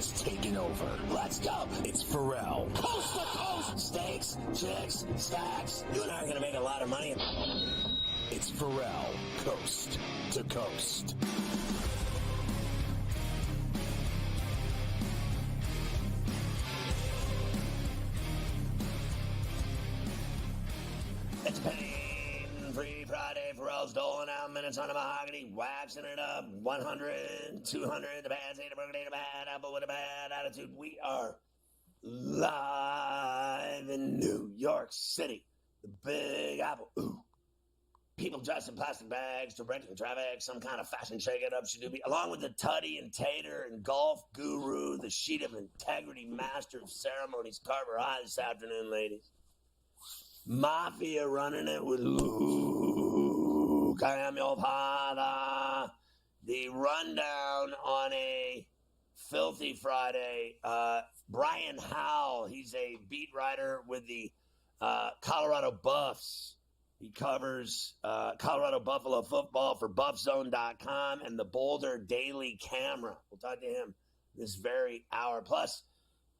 has taken over. Let's go. It's Ferrall. Coast to coast. Steaks, chicks, stacks. You and I are going to make a lot of money. It's Ferrall. Coast to coast. It's pain-free Friday. Ferrall's doling out minutes on a mahogany, waxing it up. 100, 200, the bad state of Brooklyn, a bad apple with a bad attitude. We are live in New York City, the Big Apple. Ooh. People dressed in plastic bags, directing traffic, some kind of fashion shake-it-up should be, along with the Tutty and Tater and golf guru, the sheet of integrity master of ceremonies, Carver High this afternoon, ladies. Mafia running it with Luke. I am your father. The rundown on a filthy Friday. Brian Howell, he's a beat writer with the Colorado Buffs. He covers Colorado Buffalo football for BuffZone.com and the Boulder Daily Camera. We'll talk to him this very hour. Plus,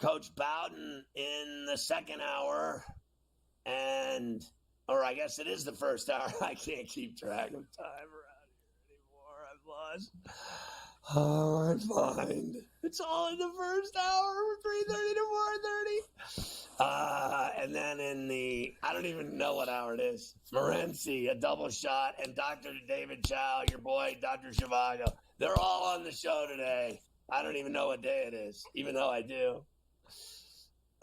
Coach Bowden in the second hour. Or I guess it is the first hour. I can't keep track of time around here anymore. I've lost. Oh, I'm fine. It's all in the first hour, 3:30 to 4:30. And then in the, I don't even know what hour it is. Morency, a double shot, and Dr. David Chow, your boy, Dr. Zhivago. They're all on the show today. I don't even know what day it is, even though I do.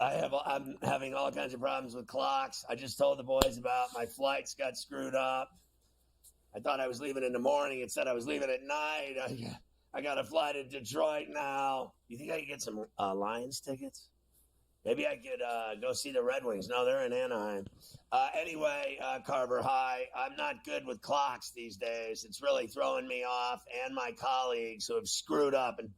I'm having all kinds of problems with clocks. I just told the boys about my flights got screwed up. I thought I was leaving in the morning. It said I was leaving at night. I got a flight to Detroit now. You think I could get some Lions tickets? Maybe I could go see the Red Wings. No, they're in Anaheim. Anyway, Carver High, I'm not good with clocks these days. It's really throwing me off, and my colleagues who have screwed up and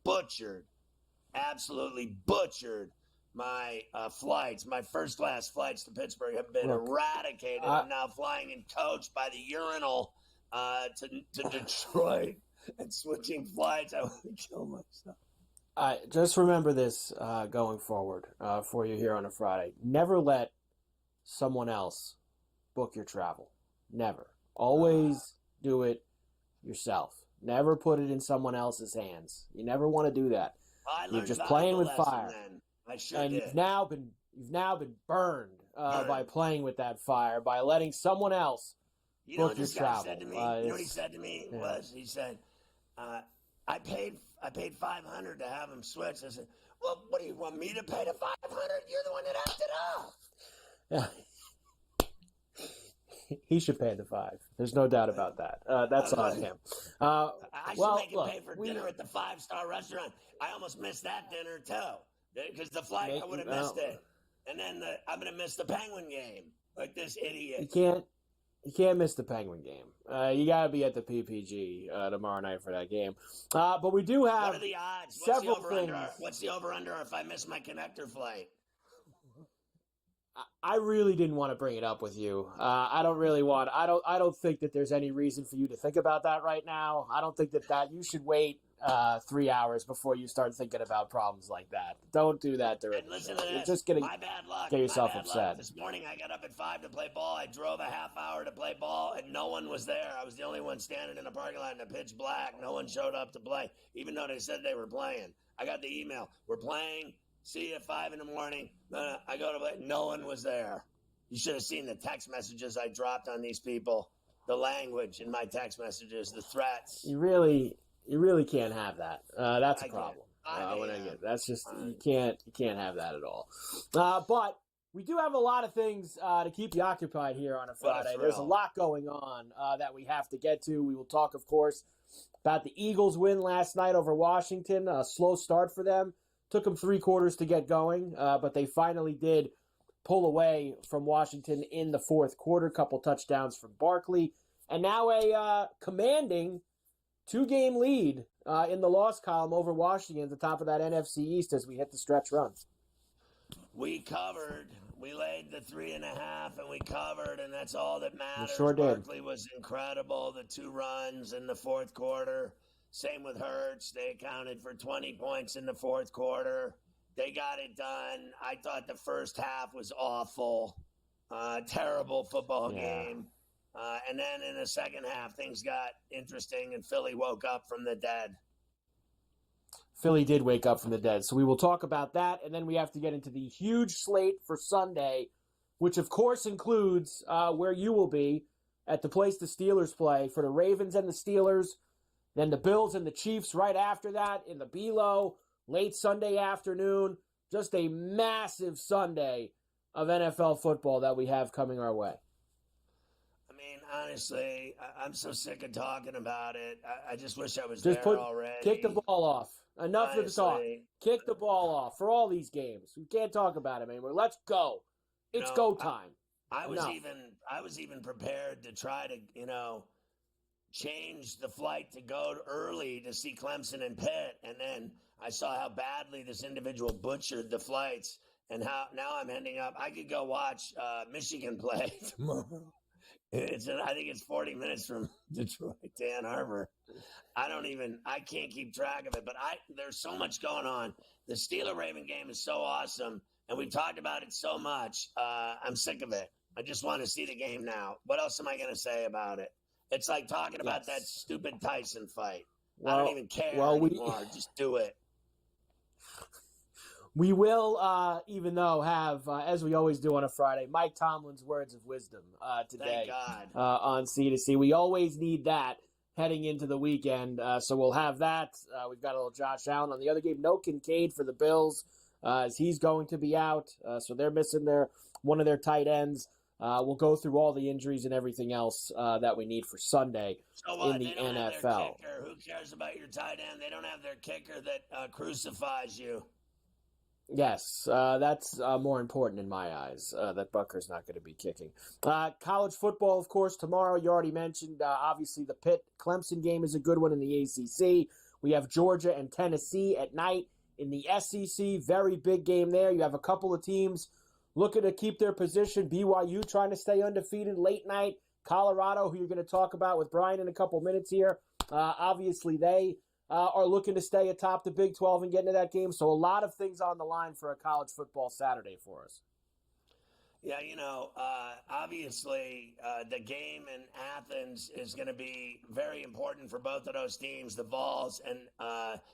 absolutely butchered my flights. My first-class flights to Pittsburgh have been eradicated. I'm now flying and coached by the urinal to Detroit and switching flights. I want to kill myself. Just remember this going forward for you here on a Friday. Never let someone else book your travel. Never. Always do it yourself. Never put it in someone else's hands. You never want to do that. You're just playing with fire. Then. I sure and did. you've now been burned by playing with that fire, by letting someone else book your travel. Said to me? You know what he said to me was, he said, I paid $500 to have him switch. I said, well, what do you want me to pay the $500? You're the one that acted up. Yeah. He should pay the $5. There's no doubt about that. That's on him. I should make him pay for dinner at the 5-star restaurant. I almost missed that dinner too, because the flight I would have missed it, and then I'm going to miss the Penguin game like this idiot. You can't miss the Penguin game. You got to be at the PPG tomorrow night for that game. But we do have what are the odds? Several things. What's the over-under if I miss my connector flight? I really didn't want to bring it up with you. I don't think that there's any reason for you to think about that right now. I don't think that you should wait 3 hours before you start thinking about problems like that. Don't do that during the show. You're just going to get yourself upset. This morning I got up at 5 to play ball. I drove a half hour to play ball, and no one was there. I was the only one standing in the parking lot in the pitch black. No one showed up to play, even though they said they were playing. I got the email. We're playing. See you at 5 in the morning. I go to play. No one was there. You should have seen the text messages I dropped on these people. The language in my text messages, the threats. You really can't have that. That's a problem. That's just you can't have that at all. But we do have a lot of things to keep you occupied here on a Friday. There's a lot going on that we have to get to. We will talk, of course, about the Eagles' win last night over Washington. A slow start for them. Took them 3 quarters to get going, but they finally did pull away from Washington in the fourth quarter. Couple touchdowns from Barkley. And now a commanding 2-game lead in the loss column over Washington at the top of that NFC East as we hit the stretch run. We covered. We laid the 3.5, and we covered, and that's all that matters. We sure did. Barkley was incredible. The 2 runs in the fourth quarter Same with Hurts. They accounted for 20 points in the fourth quarter. They got it done. I thought the first half was awful. Terrible football game. And then in the second half, things got interesting, and Philly woke up from the dead. Philly did wake up from the dead. So we will talk about that, and then we have to get into the huge slate for Sunday, which of course includes where you will be at the place the Steelers play for the Ravens and the Steelers, then the Bills and the Chiefs right after that in the Below, late Sunday afternoon. Just a massive Sunday of NFL football that we have coming our way. I mean, honestly, I'm so sick of talking about it. I just wish I was there already. Kick the ball off. Enough of the talk. Kick the ball off for all these games. We can't talk about it anymore. Let's go. It's go time. I was even prepared to try to, change the flight to go early to see Clemson and Pitt, and then I saw how badly this individual butchered the flights, and how now I'm ending up. I could go watch Michigan play tomorrow. I think it's 40 minutes from Detroit to Ann Arbor. I can't keep track of it, but there's so much going on. The Steeler-Raven game is so awesome, and we've talked about it so much. I'm sick of it. I just want to see the game now. What else am I going to say about it? It's like talking about that stupid Tyson fight. I don't even care anymore. Just do it. We will, even though, have, as we always do on a Friday, Mike Tomlin's words of wisdom today. Thank God. On C2C. We always need that heading into the weekend, so we'll have that. We've got a little Josh Allen on the other game. No Kincaid for the Bills, as he's going to be out, so they're missing one of their tight ends. We'll go through all the injuries and everything else that we need for Sunday in the NFL. Who cares about your tight end? They don't have their kicker that crucifies you. Yes, that's more important in my eyes, that Butker's not going to be kicking. College football, of course, tomorrow. You already mentioned, obviously, the Pitt-Clemson game is a good one in the ACC. We have Georgia and Tennessee at night in the SEC. Very big game there. You have a couple of teams looking to keep their position. BYU trying to stay undefeated late night. Colorado, who you're going to talk about with Brian in a couple minutes here. Obviously, they are looking to stay atop the Big 12 and get into that game. So a lot of things on the line for a college football Saturday for us. Yeah, obviously the game in Athens is going to be very important for both of those teams, the Vols and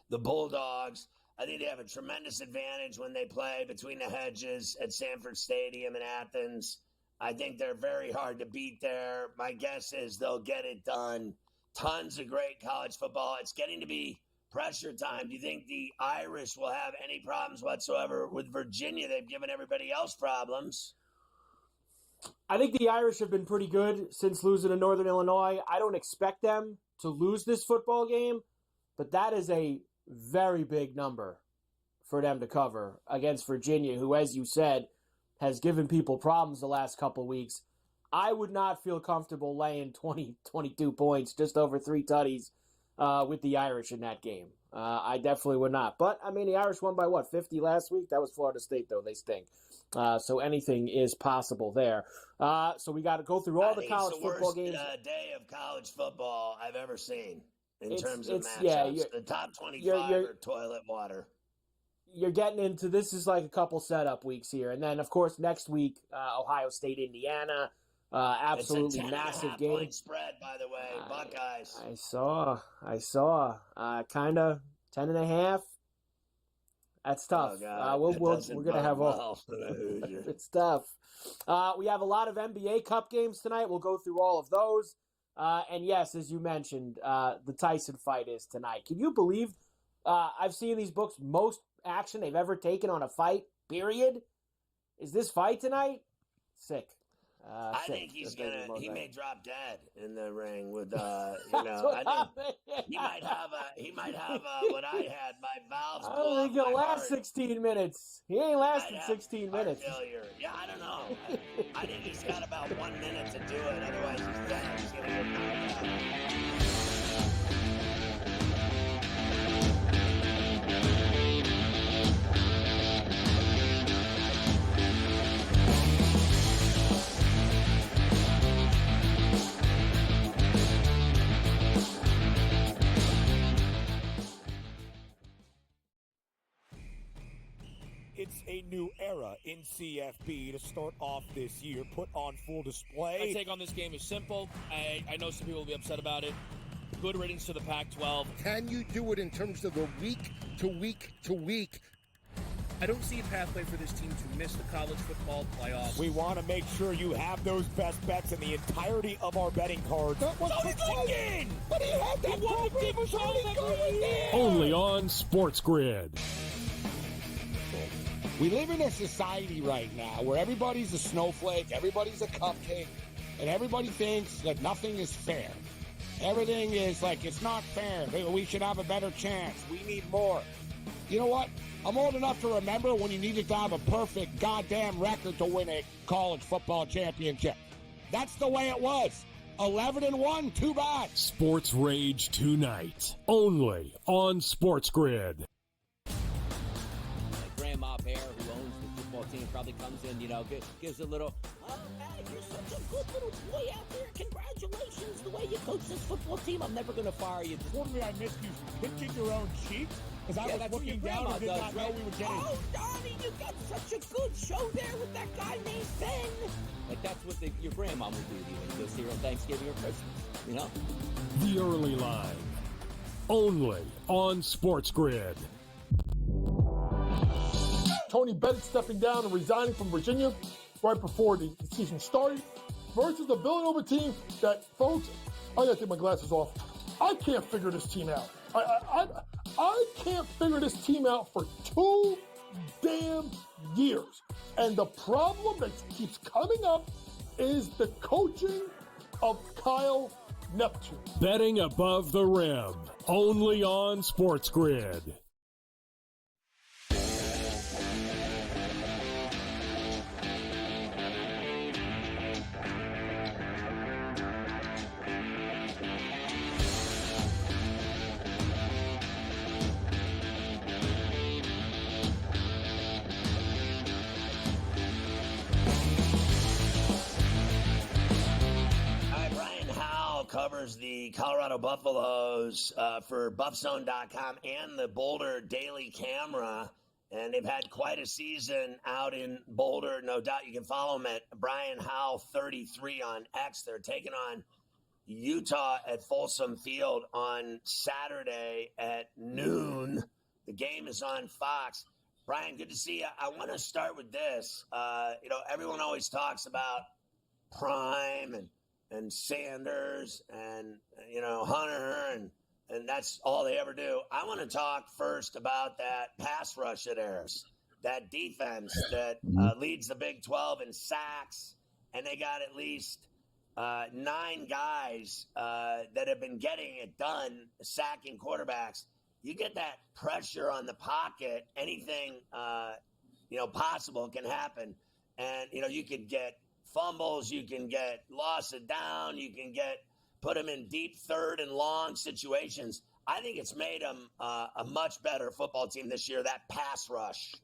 the Bulldogs. I think they have a tremendous advantage when they play between the hedges at Sanford Stadium in Athens. I think they're very hard to beat there. My guess is they'll get it done. Tons of great college football. It's getting to be pressure time. Do you think the Irish will have any problems whatsoever with Virginia? They've given everybody else problems. I think the Irish have been pretty good since losing to Northern Illinois. I don't expect them to lose this football game, but that is a very big number for them to cover against Virginia, who, as you said, has given people problems the last couple of weeks. I would not feel comfortable laying 22 points, just over 3 tutties, with the Irish in that game. I definitely would not. But, I mean, the Irish won by, 50 last week? That was Florida State, though. They stink. So anything is possible there. So we got to go through all the college football games. It's the worst day of college football I've ever seen. In terms of matchups, the top 25 are toilet water. You're getting into this is like a couple setup weeks here, and then of course next week Ohio State, Indiana, absolutely it's a massive game. Point spread, by the way, Buckeyes. I saw, kind of 10.5. That's tough. We're gonna have all. It's tough. We have a lot of NBA Cup games tonight. We'll go through all of those. And yes, as you mentioned, the Tyson fight is tonight. Can you believe I've seen these books, most action they've ever taken on a fight, period? Is this fight tonight? Sick. I think he may drop dead in the ring with I think he might have what I had, my valves. I don't think he'll last 16 minutes. He ain't lasted 16 minutes. Failure. Yeah, I don't know. I think he's got about 1 minute to do it. Otherwise, he's dead. He's gonna get knocked out. it's a new era in CFB to start off this year, put on full display. My take on this game is simple. I know some people will be upset about it. Good riddance to the Pac-12. Can you do it in terms of the week to week to week? I don't see a pathway for this team to miss the college football playoffs. We want to make sure you have those best bets in the entirety of our betting cards. That was Lincoln! But he had that program was really going there! Only on SportsGrid. We live in a society right now where everybody's a snowflake, everybody's a cupcake, and everybody thinks that nothing is fair. Everything is like, it's not fair. We should have a better chance. We need more. You know what? I'm old enough to remember when you needed to have a perfect goddamn record to win a college football championship. That's the way it was. 11-1, too bad. Sports Rage tonight, only on SportsGrid. Grandma Bear, who owns the football team, probably comes in, gives a little, oh, man, you're such a good little boy out there. Congratulations, the way you coach this football team. I'm never going to fire you. Totally, I missed you pinching your own cheek because I was looking down and did not know we were getting. Oh, Donnie, you got such a good show there with that guy named Ben. Like, that's what your grandma would do to you when you go see her on Thanksgiving or Christmas, The Early Line, only on SportsGrid. Tony Bennett stepping down and resigning from Virginia right before the season started versus the Villanova team that, folks, I gotta take my glasses off. I can't figure this team out. I can't figure this team out for 2 damn years. And the problem that keeps coming up is the coaching of Kyle Neptune. Betting above the rim, only on SportsGrid. Covers the Colorado Buffaloes for BuffZone.com and the Boulder Daily Camera, and they've had quite a season out in Boulder. No doubt you can follow them at Brian Howe 33 on X. They're taking on Utah at Folsom Field on Saturday at noon. The game is on Fox. Brian, good to see you. I want to start with this. Everyone always talks about Prime and Sanders and, Hunter, and that's all they ever do. I want to talk first about that pass rush that airs, that defense that leads the Big 12 in sacks, and they got at least 9 guys that have been getting it done, sacking quarterbacks. You get that pressure on the pocket, anything, possible can happen. And, you could get fumbles, you can get loss of down, you can put them in deep third and long situations. I think it's made them a much better football team this year, that pass rush.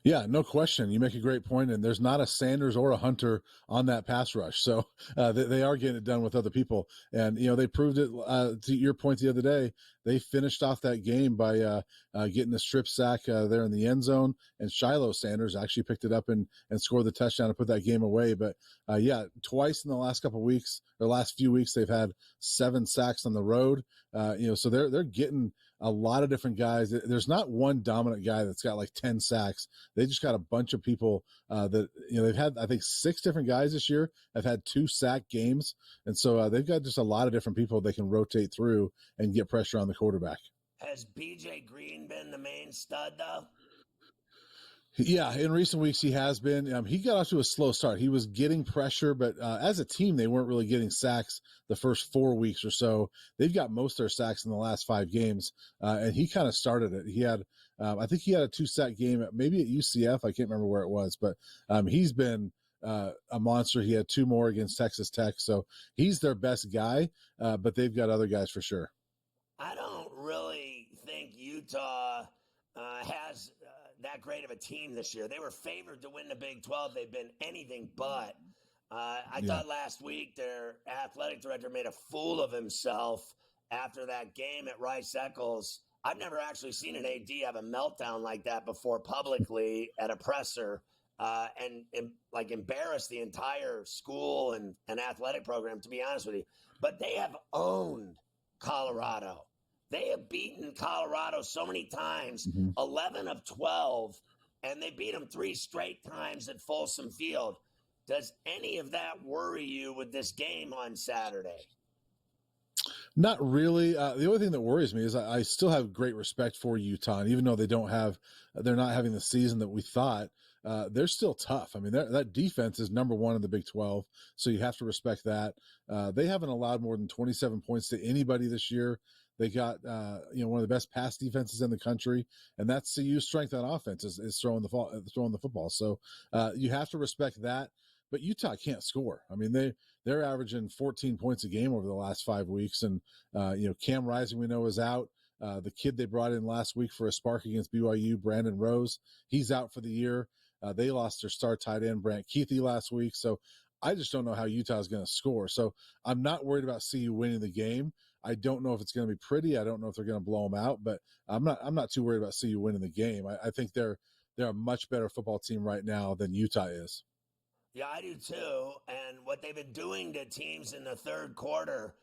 Yeah, no question. You make a great point, and there's not a Sanders or a Hunter on that pass rush. So they are getting it done with other people. And, they proved it to your point the other day. They finished off that game by getting a strip sack there in the end zone, and Shiloh Sanders actually picked it up and scored the touchdown to put that game away. But, twice in the last couple of weeks, or last few weeks, they've had 7 sacks on the road. So they're getting a lot of different guys. There's not one dominant guy that's got like 10 sacks. They just got a bunch of people that, they've had, I think, 6 different guys this year have had 2 sack games. And so they've got just a lot of different people they can rotate through and get pressure on the quarterback. Has BJ Green been the main stud, though? Yeah, in recent weeks he has been. He got off to a slow start. He was getting pressure, but as a team, they weren't really getting sacks the first 4 weeks or so. They've got most of their sacks in the last 5 games, and he kind of started it. He had, I think he had a 2-sack game, maybe at UCF. I can't remember where it was, but he's been a monster. He had 2 more against Texas Tech, so he's their best guy, but they've got other guys for sure. I don't really think Utah has that great of a team this year. They were favored to win the Big 12. They've been anything but. I thought last week their athletic director made a fool of himself after that game at Rice-Eccles. I've never actually seen an AD have a meltdown like that before publicly at a presser and like embarrass the entire school and athletic program, to be honest with you. But they have owned Colorado. They have beaten Colorado so many times, 11 of 12, and they beat them 3 straight times at Folsom Field. Does any of that worry you with this game on Saturday? Not really. The only thing that worries me is I still have great respect for Utah, and even though they're not having the season that we thought, they're still tough. I mean, that defense is number 1 in the Big 12, so you have to respect that. They haven't allowed more than 27 points to anybody this year. They got one of the best pass defenses in the country, and that's CU's strength on offense is throwing the football. So you have to respect that. But Utah can't score. I mean, they're averaging 14 points a game over the last 5 weeks, and Cam Rising we know is out. The kid they brought in last week for a spark against BYU, Brandon Rose, he's out for the year. They lost their star tight end Brant Keithy last week, so I just don't know how Utah is going to score. So I'm not worried about CU winning the game. I don't know if it's going to be pretty. I don't know if they're going to blow them out, but I'm not too worried about CU winning the game. I think they're a much better football team right now than Utah is. Yeah, I do too. And what they've been doing to teams in the third quarter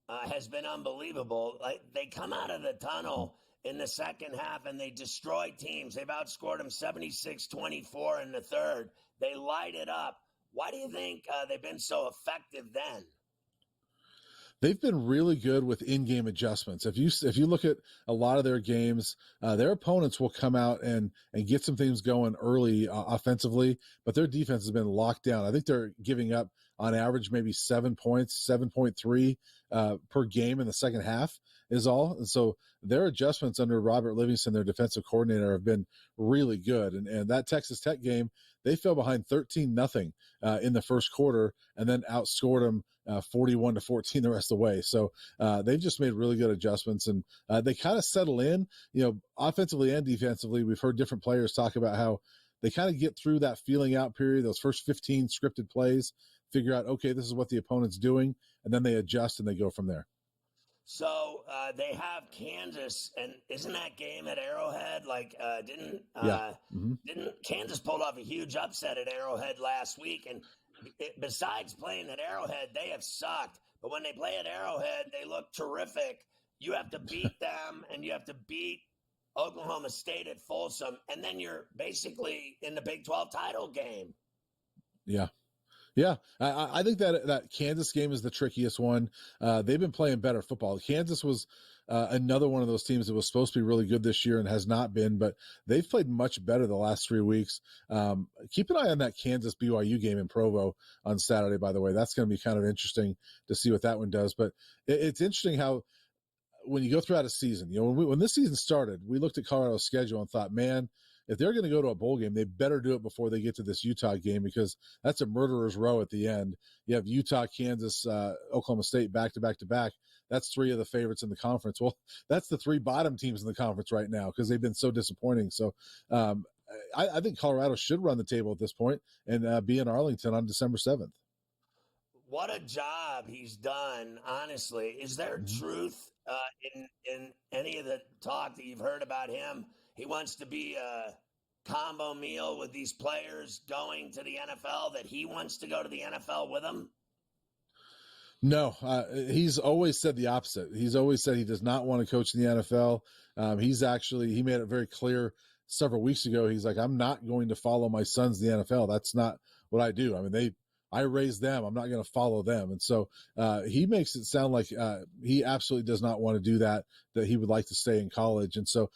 has been unbelievable. Like, they come out of the tunnel in the second half and they destroy teams. They've outscored them 76-24 in the third. They light it up. Why do you think they've been so effective then? They've been really good with in-game adjustments. If you look at a lot of their games, their opponents will come out and get some things going early offensively, but their defense has been locked down. I think they're giving up on average maybe 7 points, 7.3 per game in the second half is all. And so their adjustments under Robert Livingston, their defensive coordinator, have been really good. And that Texas Tech game, they fell behind 13-0 in the first quarter and then outscored them 41-14 the rest of the way. So they've just made really good adjustments, and they kind of settle in, offensively and defensively. We've heard different players talk about how they kind of get through that feeling out period, those first 15 scripted plays, figure out, okay, this is what the opponent's doing, and then they adjust and they go from there. So they have Kansas, and isn't that game at Arrowhead? Didn't Kansas pulled off a huge upset at Arrowhead last week? And besides playing at Arrowhead, they have sucked. But when they play at Arrowhead, they look terrific. You have to beat them, and you have to beat Oklahoma State at Folsom, and then you're basically in the Big 12 title game. Yeah. Yeah, I think that Kansas game is the trickiest one. They've been playing better football. Kansas was another one of those teams that was supposed to be really good this year and has not been, but they've played much better the last 3 weeks. Keep an eye on that Kansas BYU game in Provo on Saturday, by the way. That's going to be kind of interesting to see what that one does. But it's interesting how when you go throughout a season, when this season started, we looked at Colorado's schedule and thought, man, if they're going to go to a bowl game, they better do it before they get to this Utah game, because that's a murderer's row at the end. You have Utah, Kansas, Oklahoma State back to back to back. That's 3 of the favorites in the conference. Well, that's the 3 bottom teams in the conference right now because they've been so disappointing. So I think Colorado should run the table at this point and be in Arlington on December 7th. What a job he's done, honestly. Is there truth in any of the talk that you've heard about him? He wants to be a combo meal with these players going to the NFL, that he wants to go to the NFL with them? No, he's always said the opposite. He's always said he does not want to coach in the NFL. He made it very clear several weeks ago. He's like, I'm not going to follow my sons to the NFL. That's not what I do. I mean, I raised them. I'm not going to follow them. And so he makes it sound like he absolutely does not want to do that he would like to stay in college. And so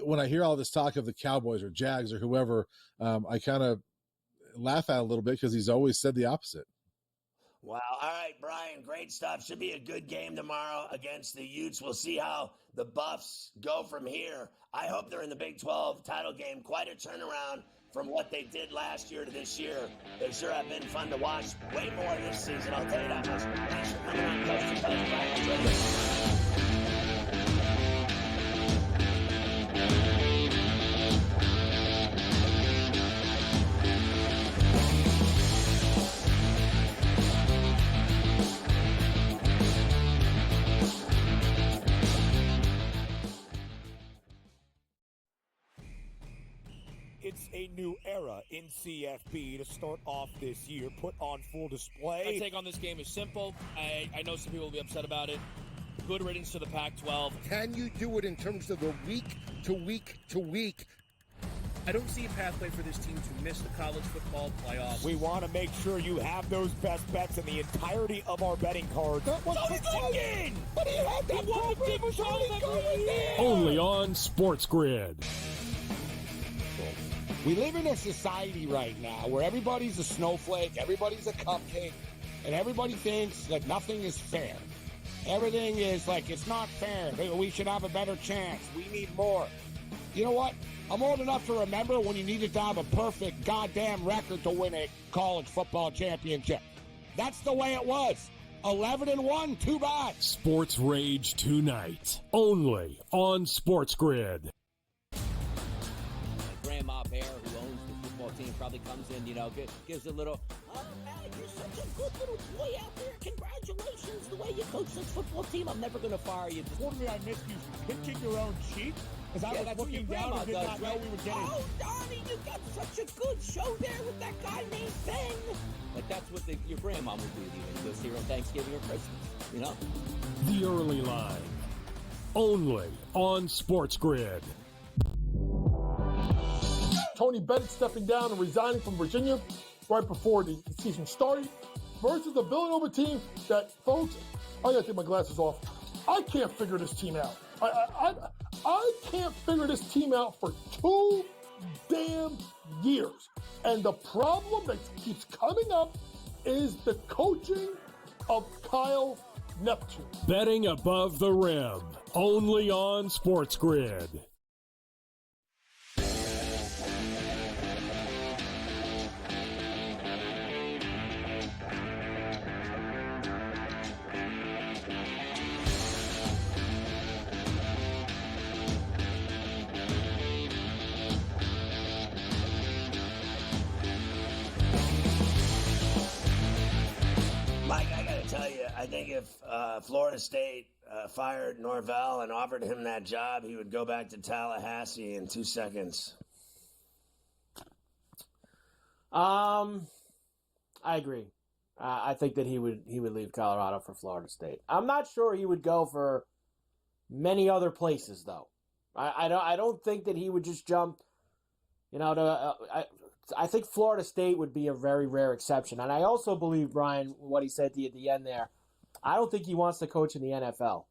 when I hear all this talk of the Cowboys or Jags or whoever, I kind of laugh at it a little bit because he's always said the opposite. Wow. All right, Brian, great stuff. Should be a good game tomorrow against the Utes. We'll see how the Buffs go from here. I hope they're in the Big 12 title game. Quite a turnaround from what they did last year to this year. They sure have been fun to watch. Way more this season, I'll tell you that much. Thanks for coming on Coast to Coast, Brian. it's a new era in CFB to start off this year, put on full display. My take on this game is simple. I know some people will be upset about it. Good riddance to the Pac-12. Can you do it in terms of the week to week to week? I don't see a pathway for this team to miss the college football playoffs. We want to make sure you have those best bets in the entirety of our betting cards. That was Lincoln! But he had that program Only on SportsGrid. We live in a society right now where everybody's a snowflake, everybody's a cupcake, and everybody thinks that nothing is fair. Everything is like, it's not fair. We should have a better chance. We need more. You know what? I'm old enough to remember when you needed to have a perfect goddamn record to win a college football championship. That's the way it was. 11-1, too bad. Sports Rage tonight. Only on SportsGrid. Grandma Bear, who owns the football team, probably comes in, gives a little, oh, man, you're such a good little boy out there. Congratulations, the way you coach this football team. I'm never going to fire you. Totally, I missed you pinching your own cheek. As I was looking down and did not know we were getting... Oh, Donnie, you got such a good show there with that guy named Ben. Like, that's what your grandma would do to you when you go see her on Thanksgiving or Christmas, The Early Line. Only on SportsGrid. Tony Bennett stepping down and resigning from Virginia right before the season started versus the Villanova team that, folks, I gotta take my glasses off. I can't figure this team out. I can't figure this team out for 2 damn years. And the problem that keeps coming up is the coaching of Kyle Neptune. Betting above the rim. Only on SportsGrid. I think if Florida State fired Norvell and offered him that job, he would go back to Tallahassee in 2 seconds. I agree. I think that he would leave Colorado for Florida State. I'm not sure he would go for many other places, though. I don't think that he would just jump. I think Florida State would be a very rare exception. And I also believe, Brian, what he said to you at the end there, I don't think he wants to coach in the NFL.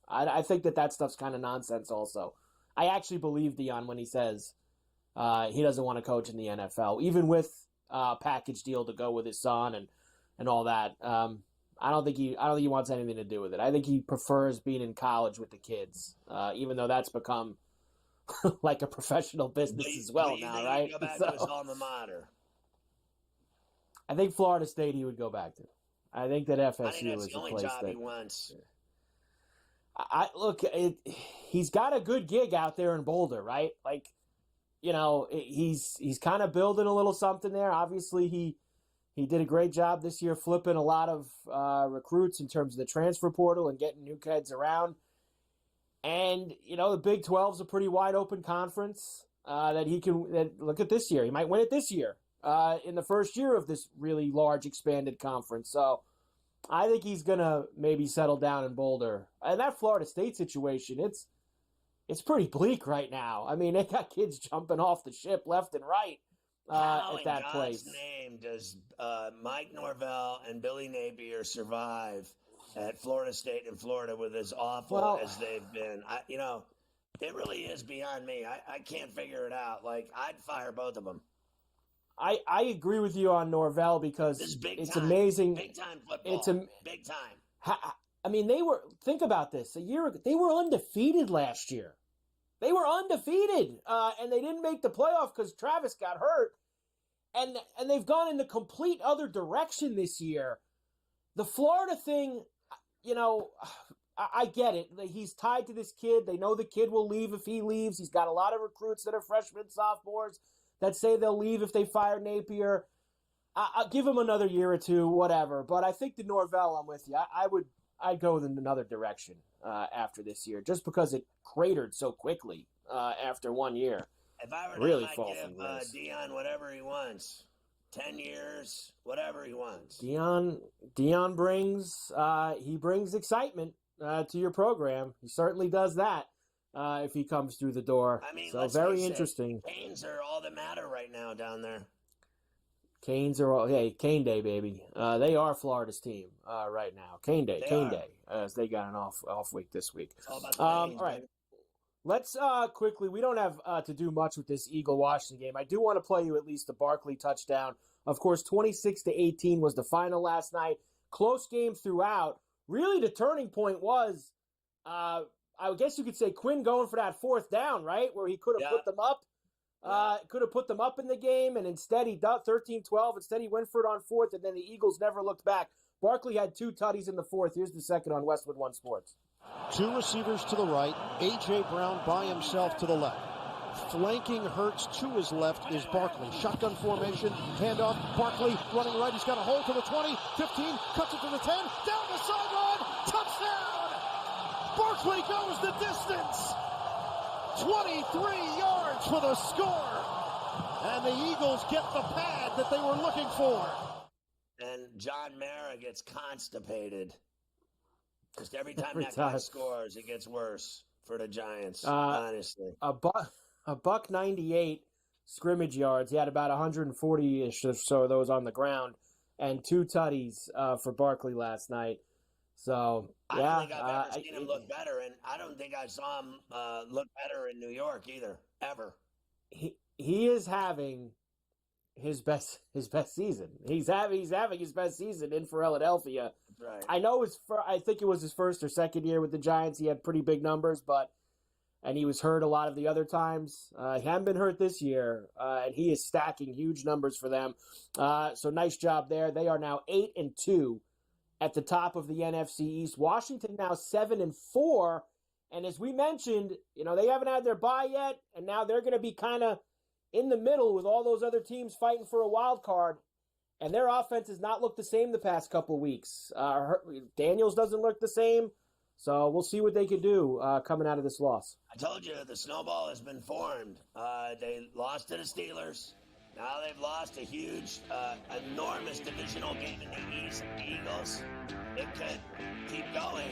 I think that stuff's kind of nonsense also. I actually believe Deion when he says he doesn't want to coach in the NFL, even with a package deal to go with his son and all that. I don't think he wants anything to do with it. I think he prefers being in college with the kids, even though that's become like a professional business as well now, right? Go back to his alma mater. I think Florida State he would go back to. I think that FSU is the the only place job that he wants. He's got a good gig out there in Boulder, right? Like, he's kind of building a little something there. Obviously, he did a great job this year flipping a lot of recruits in terms of the transfer portal and getting new kids around. And, the Big 12 is a pretty wide open conference look at this year. He might win it this year in the first year of this really large expanded conference. So I think he's going to maybe settle down in Boulder. And that Florida State situation, it's pretty bleak right now. I mean, they got kids jumping off the ship left and right at that place. How in God's name does Mike Norvell and Billy Napier survive at Florida State and Florida with as awful as they've been? It really is beyond me. I can't figure it out. Like, I'd fire both of them. I agree with you on Norvell because it's amazing. Big time football. Big time. I mean, think about this. A year ago, they were undefeated last year. They were undefeated, and they didn't make the playoff because Travis got hurt. And they've gone in the complete other direction this year. The Florida thing, I get it. He's tied to this kid. They know the kid will leave if he leaves. He's got a lot of recruits that are freshmen, sophomores that say they'll leave if they fire Napier. I'll give him another year or two, whatever. But I think the Norvell, I'm with you. I'd go in another direction after this year, just because it cratered so quickly after 1 year. If I were really him, fall I'd from give grace. Deion whatever he wants. 10 years, whatever he wants. Deion brings excitement to your program. He certainly does that if he comes through the door. I mean, so very interesting. Canes are all that matter right now down there. Canes are all, hey, Cane Day, baby. They are Florida's team right now. Cane Day, as they got an off week this week. It's all about the Canes, all right. baby. Let's quickly, we don't have to do much with this Eagle-Washington game. I do want to play you at least the Barkley touchdown. Of course, 26-18 was the final last night. Close game throughout. Really, the turning point was, I guess you could say Quinn going for that fourth down, right? Where he could have put them up. Could have put them up in the game, and instead he did 13-12. Instead, he went for it on fourth, and then the Eagles never looked back. Barkley had 2 tutties in the fourth. Here's the second on Westwood One Sports. 2 receivers to the right. A.J. Brown by himself to the left. Flanking Hurts to his left is Barkley. Shotgun formation, handoff. Barkley running right. He's got a hole to the 20, 15, cuts it to the 10, down the sideline, touchdown! Barkley goes the distance. 23 yards for the score. And the Eagles get the pad that they were looking for. And John Mara gets constipated. Because every time that guy scores, it gets worse for the Giants, honestly. A buck 98 scrimmage yards. He had about 140-ish or so of those on the ground, and 2 tutties for Barkley last night. So, I don't think I've ever seen him look better, and I don't think I saw him look better in New York either, ever. He is having his best season. He's having his best season in Philadelphia. Right. I know I think it was his first or second year with the Giants. He had pretty big numbers, and he was hurt a lot of the other times. He hadn't been hurt this year, and he is stacking huge numbers for them. So nice job there. They are now 8-2 at the top of the NFC East. Washington now 7-4, and as we mentioned, they haven't had their bye yet, and now they're going to be kind of in the middle with all those other teams fighting for a wild card. And their offense has not looked the same the past couple weeks. Daniels doesn't look the same. So we'll see what they can do coming out of this loss. I told you the snowball has been formed. They lost to the Steelers. Now they've lost a huge, enormous divisional game in the East. Eagles, it could keep going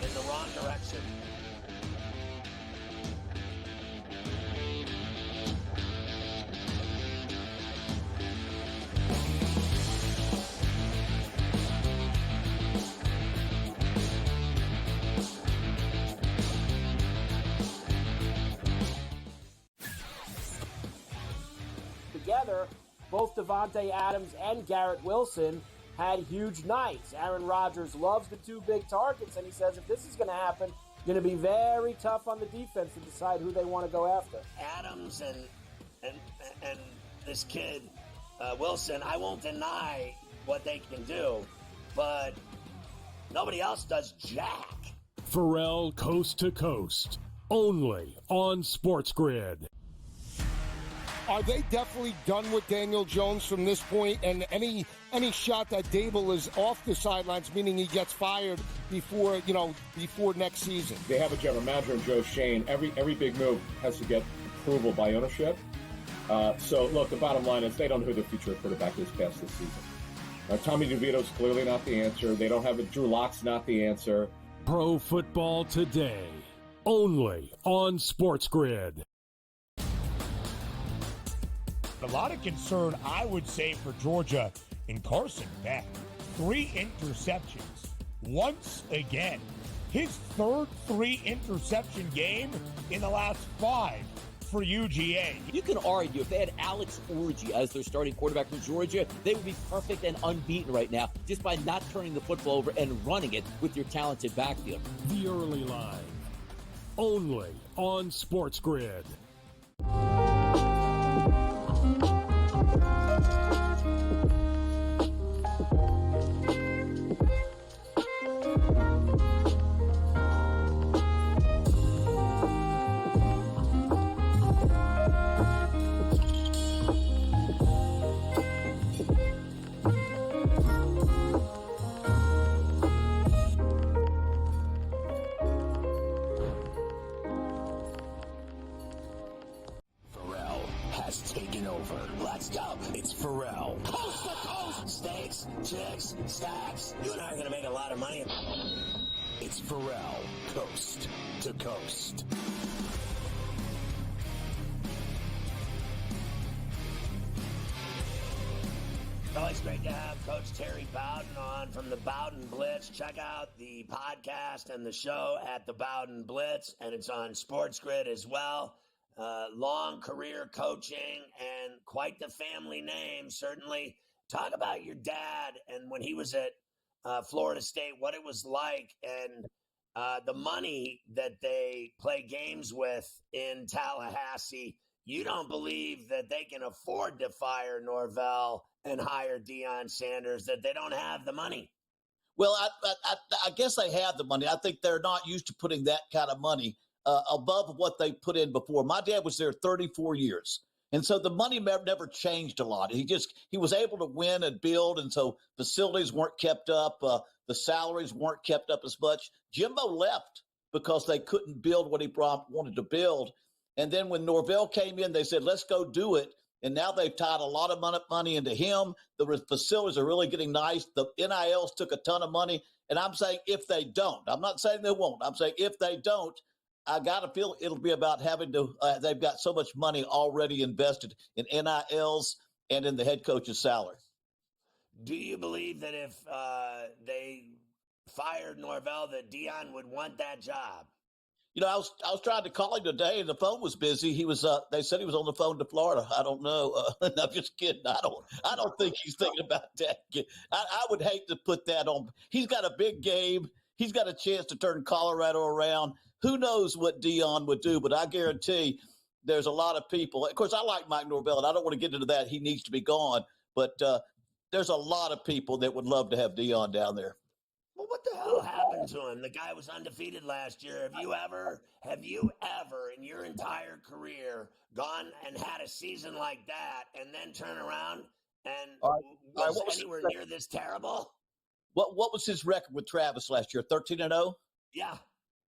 in the wrong direction. Together, both Devontae Adams and Garrett Wilson had huge nights. Aaron Rodgers loves the 2 big targets, and he says if this is going to happen, it's going to be very tough on the defense to decide who they want to go after. Adams and this kid, Wilson, I won't deny what they can do, but nobody else does jack. Ferrall Coast to Coast, only on SportsGrid. Are they definitely done with Daniel Jones from this point? And any shot that Dable is off the sidelines, meaning he gets fired before next season? They have a general manager in Joe Shane. Every big move has to get approval by ownership. So look, the bottom line is they don't know who their future quarterback is past this season. Tommy DeVito's clearly not the answer. They don't have it. Drew Lock's not the answer. Pro Football Today, only on SportsGrid. A lot of concern, I would say, for Georgia in Carson Beck. 3 interceptions. Once again. His third 3-interception game in the last 5 for UGA. You can argue if they had Alex Orji as their starting quarterback for Georgia, they would be perfect and unbeaten right now just by not turning the football over and running it with your talented backfield. The Early Line, only on SportsGrid. has taken over. Let's go. It's Ferrall. Coast to coast. Steaks, chicks, stacks. You and I are going to make a lot of money. It's Ferrall. Coast to coast. Always great to have Coach Terry Bowden on from the Bowden Blitz. Check out the podcast and the show at the Bowden Blitz, and it's on SportsGrid as well. Long career coaching and quite the family name, certainly. Talk about your dad and when he was at Florida State, what it was like, and the money that they play games with in Tallahassee. You don't believe that they can afford to fire Norvell and hire Deion Sanders, that they don't have the money? Well, I guess they have the money. I think they're not used to putting that kind of money above what they put in before. My dad was there 34 years. And so the money never changed a lot. He was able to win and build. And so facilities weren't kept up. The salaries weren't kept up as much. Jimbo left because they couldn't build what he wanted to build. And then when Norvell came in, they said, let's go do it. And now they've tied a lot of money into him. The facilities are really getting nice. The NILs took a ton of money. And I'm saying if they don't, I'm not saying they won't. I'm saying if they don't, I got to feel it'll be about having to they've got so much money already invested in NILs and in the head coach's salary. Do you believe that if they fired Norvell, that Deion would want that job? You know, I was trying to call him today, and the phone was busy. He was. They said he was on the phone to Florida. I don't know. I'm just kidding. I don't think he's thinking about that. I would hate to put that on. He's got a big game. He's got a chance to turn Colorado around. Who knows what Deion would do? But I guarantee there's a lot of people. Of course, I like Mike Norvell, and I don't want to get into that. He needs to be gone. But there's a lot of people that would love to have Deion down there. Well, what the hell happened to him? The guy was undefeated last year. Have you ever in your entire career gone and had a season like that and then turn around and was anywhere near this terrible? What was his record with Travis last year? 13-0? Yeah.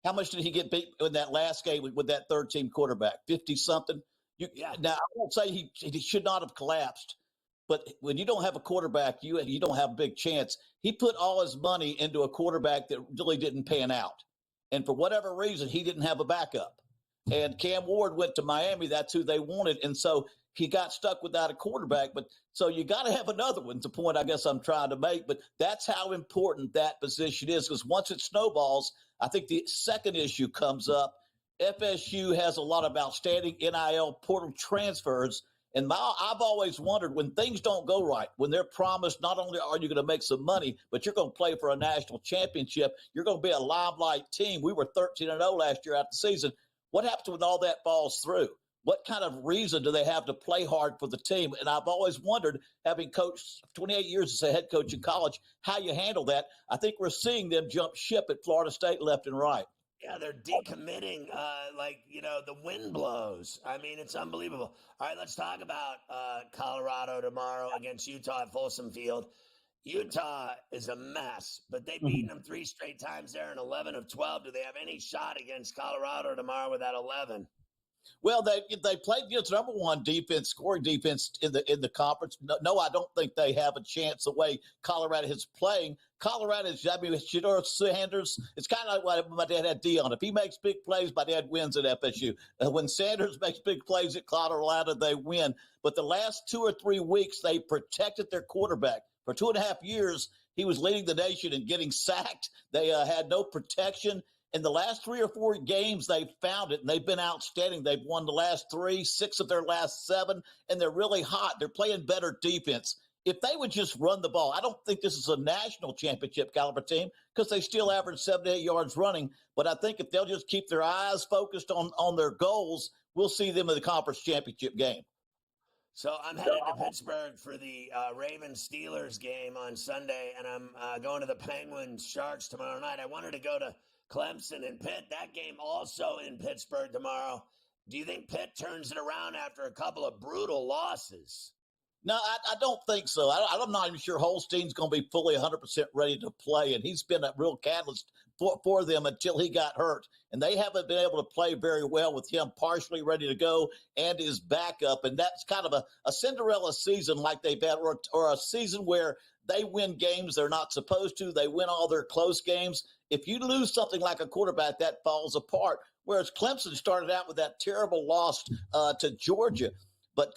How much did he get beat in that last game with that third-team quarterback? 50-something? Yeah. Now, I won't say he should not have collapsed, but when you don't have a quarterback, you don't have a big chance. He put all his money into a quarterback that really didn't pan out. And for whatever reason, he didn't have a backup. And Cam Ward went to Miami. That's who they wanted. And so he got stuck without a quarterback. But so you got to have another one. It's a point I guess I'm trying to make. But that's how important that position is, because once it snowballs, I think the second issue comes up. FSU has a lot of outstanding NIL portal transfers. And I've always wondered, when things don't go right, when they're promised not only are you going to make some money, but you're going to play for a national championship, you're going to be a limelight team. We were 13-0 last year out the season. What happens when all that falls through? What kind of reason do they have to play hard for the team? And I've always wondered, having coached 28 years as a head coach in college, how you handle that. I think we're seeing them jump ship at Florida State left and right. Yeah, they're decommitting the wind blows. I mean, it's unbelievable. All right, let's talk about Colorado tomorrow against Utah at Folsom Field. Utah is a mess, but they've beaten them 3 straight times there in 11 of 12. Do they have any shot against Colorado tomorrow with that 11? Well, they played against number one defense, scoring defense in the conference. No, I don't think they have a chance the way Colorado is playing. Colorado is, Shedeur Sanders, it's kind of like what my dad had Deion. If he makes big plays, my dad wins at FSU. When Sanders makes big plays at Colorado, they win. But the last 2 or 3 weeks, they protected their quarterback. For 2.5 years, he was leading the nation and getting sacked. They had no protection. In the last 3 or 4 games, they've found it, and they've been outstanding. They've won the last 3, 6 of their last 7, and they're really hot. They're playing better defense. If they would just run the ball, I don't think this is a national championship caliber team because they still average 7 to 8 yards running. But I think if they'll just keep their eyes focused on their goals, we'll see them in the conference championship game. So I'm headed to Pittsburgh for the Ravens-Steelers game on Sunday, and I'm going to the Penguins-Sharks tomorrow night. I wanted to go to Clemson and Pitt. That game also in Pittsburgh tomorrow. Do you think Pitt turns it around after a couple of brutal losses? No, I don't think so. I'm not even sure Holstein's going to be fully 100% ready to play, and he's been a real catalyst for them until he got hurt. And they haven't been able to play very well with him partially ready to go and his backup. And that's kind of a Cinderella season like they've had, or a season where they win games they're not supposed to. They win all their close games. If you lose something like a quarterback, that falls apart. Whereas Clemson started out with that terrible loss to Georgia. But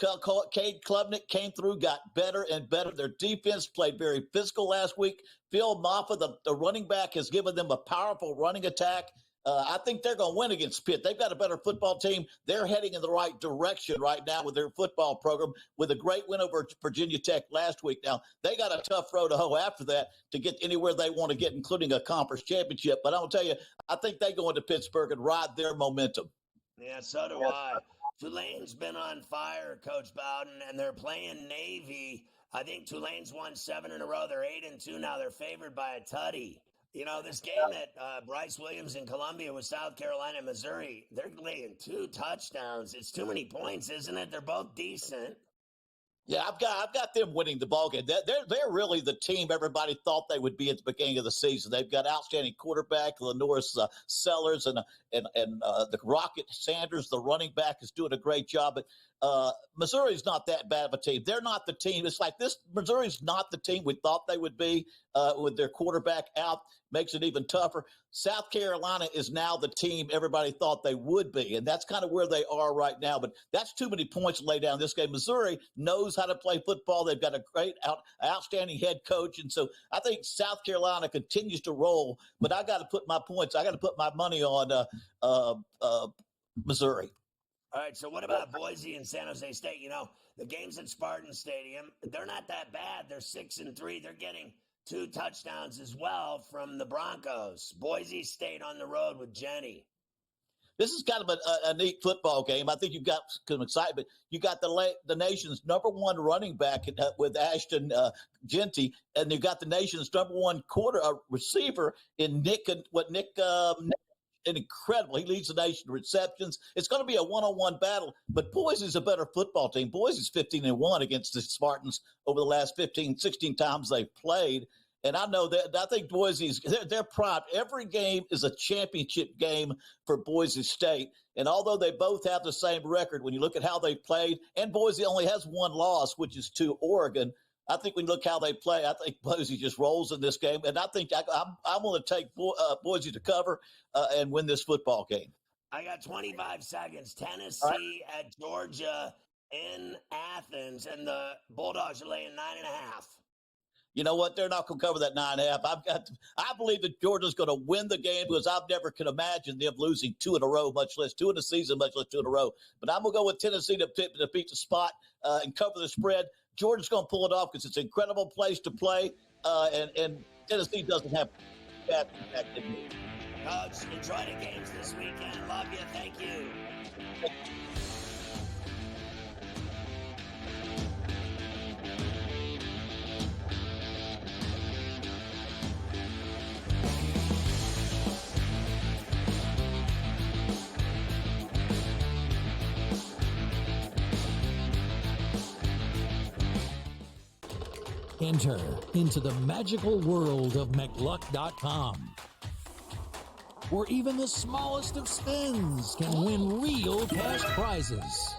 Cade Klubnik came through, got better and better. Their defense played very physical last week. Phil Maffa, the running back, has given them a powerful running attack. I think they're going to win against Pitt. They've got a better football team. They're heading in the right direction right now with their football program, with a great win over Virginia Tech last week. Now, they got a tough road to hoe after that to get anywhere they want to get, including a conference championship. But I'll tell you, I think they go into Pittsburgh and ride their momentum. Yeah, so do I. Tulane's been on fire, Coach Bowden, and they're playing Navy. I think Tulane's won 7 in a row. They're 8-2 now. They're favored by a tutty. You know, this game at Bryce Williams in Columbia with South Carolina and Missouri, they're laying 2 touchdowns. It's too many points, isn't it? They're both decent. Yeah, I've got them winning the ballgame. They're really the team everybody thought they would be at the beginning of the season. They've got outstanding quarterback Lenoris Sellers and the Rocket Sanders, the running back, is doing a great job. But Missouri's not that bad of a team. They're not the team. It's like this. Missouri's not the team we thought they would be with their quarterback out. Makes it even tougher. South Carolina is now the team everybody thought they would be, and that's kind of where they are right now. But that's too many points to lay down this game. Missouri knows how to play football. They've got a great, outstanding head coach, and so I think South Carolina continues to roll. But I got to put my points. I got to put my money on Missouri. All right, so what about Boise and San Jose State? You know, the games at Spartan Stadium, they're not that bad. They're 6-3. They're getting 2 touchdowns as well from the Broncos. Boise State on the road with Jenny. This is kind of a neat football game. I think you've got some excitement. You got the nation's number 1 running back with Ashton Genty, and you got the nation's number 1 receiver in Nick. Incredible. He leads the nation in receptions. It's going to be a one-on-one battle, but Boise's a better football team. Boise's 15-1 against the Spartans over the last 15, 16 times they've played. And I know that I think Boise's they're proud. Every game is a championship game for Boise State. And although they both have the same record, when you look at how they played, and Boise only has 1 loss, which is to Oregon, I think when you look how they play, I think Boise just rolls in this game. And I think I'm going to take Boise to cover and win this football game. I got 25 seconds. Tennessee at Georgia in Athens, and the Bulldogs are laying 9.5. You know what? They're not going to cover that 9.5. I believe that Georgia's going to win the game because I never could imagine them losing 2 in a row, much less 2 in a season, much less 2 in a row. But I'm going to go with Tennessee to beat the spot and cover the spread. Georgia's going to pull it off because it's an incredible place to play, and Tennessee doesn't have bad impact in it. Coach, enjoy the games this weekend. Love you. Thank you. Enter into the magical world of McLuck.com, where even the smallest of spins can win real cash prizes.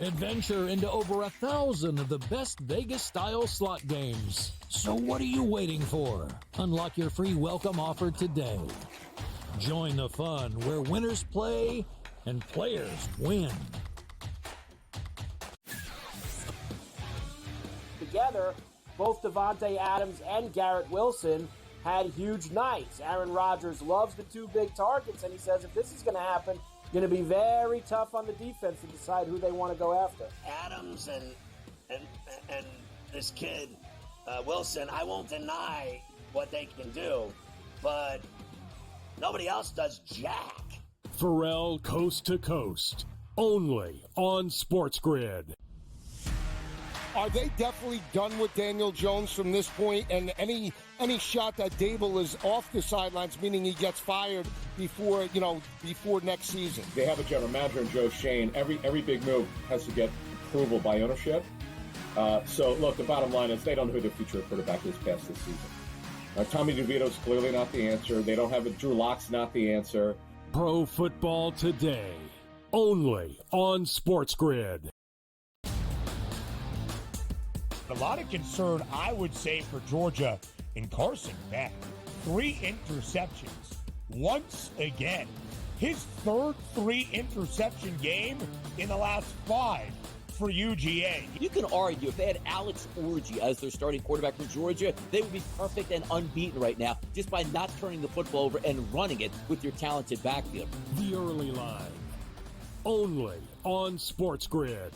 Adventure into over 1,000 of the best Vegas-style slot games. So what are you waiting for? Unlock your free welcome offer today. Join the fun where winners play and players win. Together, both Devontae Adams and Garrett Wilson had huge nights. Aaron Rodgers loves the 2 big targets, and he says if this is going to happen, it's going to be very tough on the defense to decide who they want to go after. Adams and this kid, Wilson, I won't deny what they can do, but nobody else does jack. Ferrall Coast to Coast, only on SportsGrid. Are they definitely done with Daniel Jones from this point? And any shot that Dable is off the sidelines, meaning he gets fired before next season? They have a general manager in Joe Shane. Every big move has to get approval by ownership. So, look, the bottom line is they don't know who the future quarterback is past this season. Tommy DeVito's clearly not the answer. They don't have a Drew Lock's not the answer. Pro Football Today, only on SportsGrid. A lot of concern, I would say, for Georgia in Carson Beck. 3 interceptions once again. His third 3-interception game in the last 5 for UGA. You can argue if they had Alex Orji as their starting quarterback for Georgia, they would be perfect and unbeaten right now just by not turning the football over and running it with your talented backfield. The Early Line, only on SportsGrid.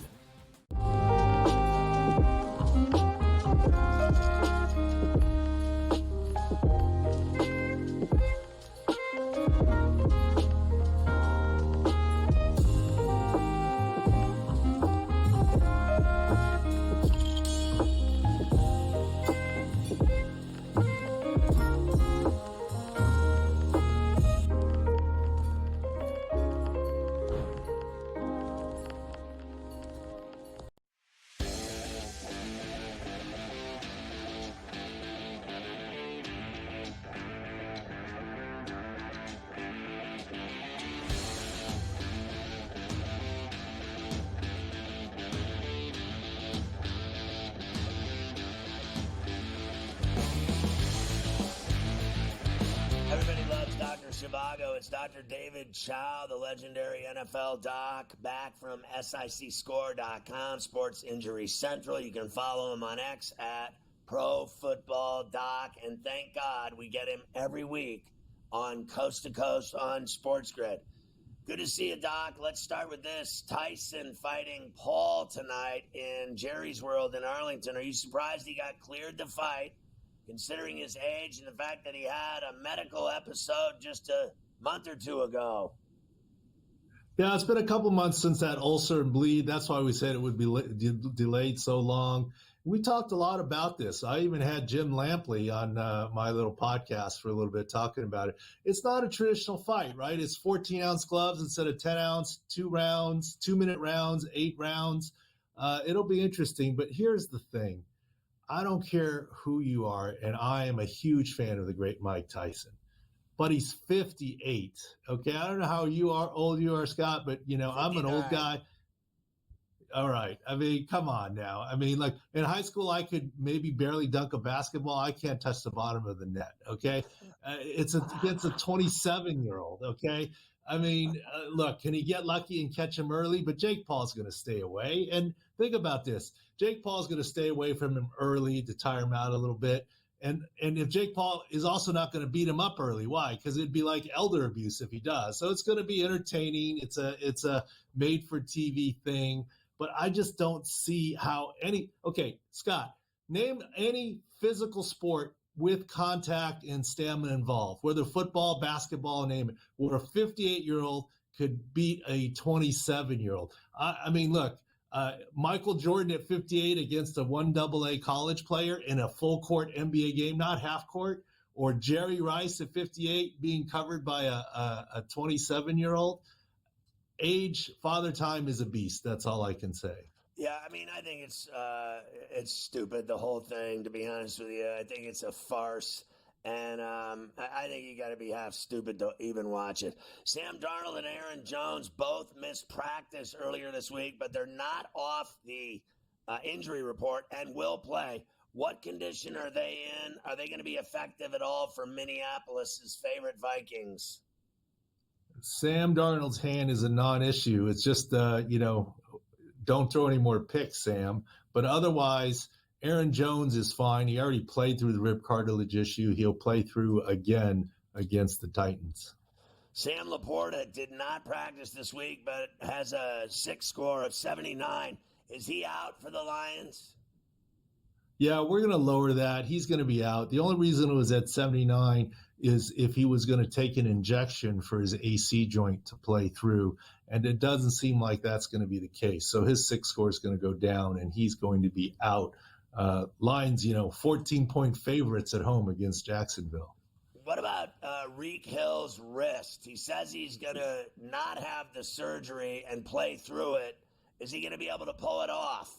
Everybody loves Dr. Zhivago. It's Dr. David Chow, the legendary NFL doc, back from SICScore.com, Sports Injury Central. You can follow him on X at Pro Football Doc. And thank God we get him every week on Coast to Coast on SportsGrid. Good to see you, Doc. Let's start with this. Tyson fighting Paul tonight in Jerry's World in Arlington. Are you surprised he got cleared to fight, considering his age and the fact that he had a medical episode just a month or two ago? Yeah, it's been a couple months since that ulcer and bleed. That's why we said it would be delayed so long. We talked a lot about this. I even had Jim Lampley on my little podcast for a little bit talking about it. It's not a traditional fight, right? It's 14-ounce gloves instead of 10-ounce, 2 rounds, 2-minute rounds, 8 rounds. It'll be interesting, but here's the thing. I don't care who you are, and I am a huge fan of the great Mike Tyson. But he's 58, okay? I don't know how old you are, Scott, but, I'm an old guy. All right. I mean, come on now. I mean, like, in high school, I could maybe barely dunk a basketball. I can't touch the bottom of the net, okay? It's against a 27-year-old, okay? I mean, look, can he get lucky and catch him early? But Jake Paul's going to stay away. And think about this. Jake Paul's going to stay away from him early to tire him out a little bit. And if Jake Paul is also not going to beat him up early, why? Because it'd be like elder abuse if he does. So it's going to be entertaining. It's a made-for-TV thing. But I just don't see how okay, Scott, name any physical sport with contact and stamina involved, whether football, basketball, name it, where a 58-year-old could beat a 27-year-old. I mean, look, Michael Jordan at 58 against a 1AA college player in a full-court NBA game, not half-court, or Jerry Rice at 58 being covered by a 27-year-old. Age, father time is a beast. That's all I can say. Yeah, I mean, I think it's stupid, the whole thing, to be honest with you. I think it's a farce, and I think you got to be half stupid to even watch it. Sam Darnold and Aaron Jones both missed practice earlier this week, but they're not off the injury report and will play. What condition are they in? Are they going to be effective at all for Minneapolis' favorite Vikings? Sam Darnold's hand is a non-issue. It's just, don't throw any more picks, Sam. But otherwise, Aaron Jones is fine. He already played through the rib cartilage issue. He'll play through again against the Titans. Sam Laporta did not practice this week, but has a 6 score of 79. Is he out for the Lions? Yeah, we're going to lower that. He's going to be out. The only reason it was at 79 is if he was going to take an injection for his AC joint to play through, and it doesn't seem like that's going to be the case. So his 6 score is going to go down, and he's going to be out. Lions, 14-point favorites at home against Jacksonville. What about Reek Hill's wrist? He says he's going to not have the surgery and play through it. Is he going to be able to pull it off?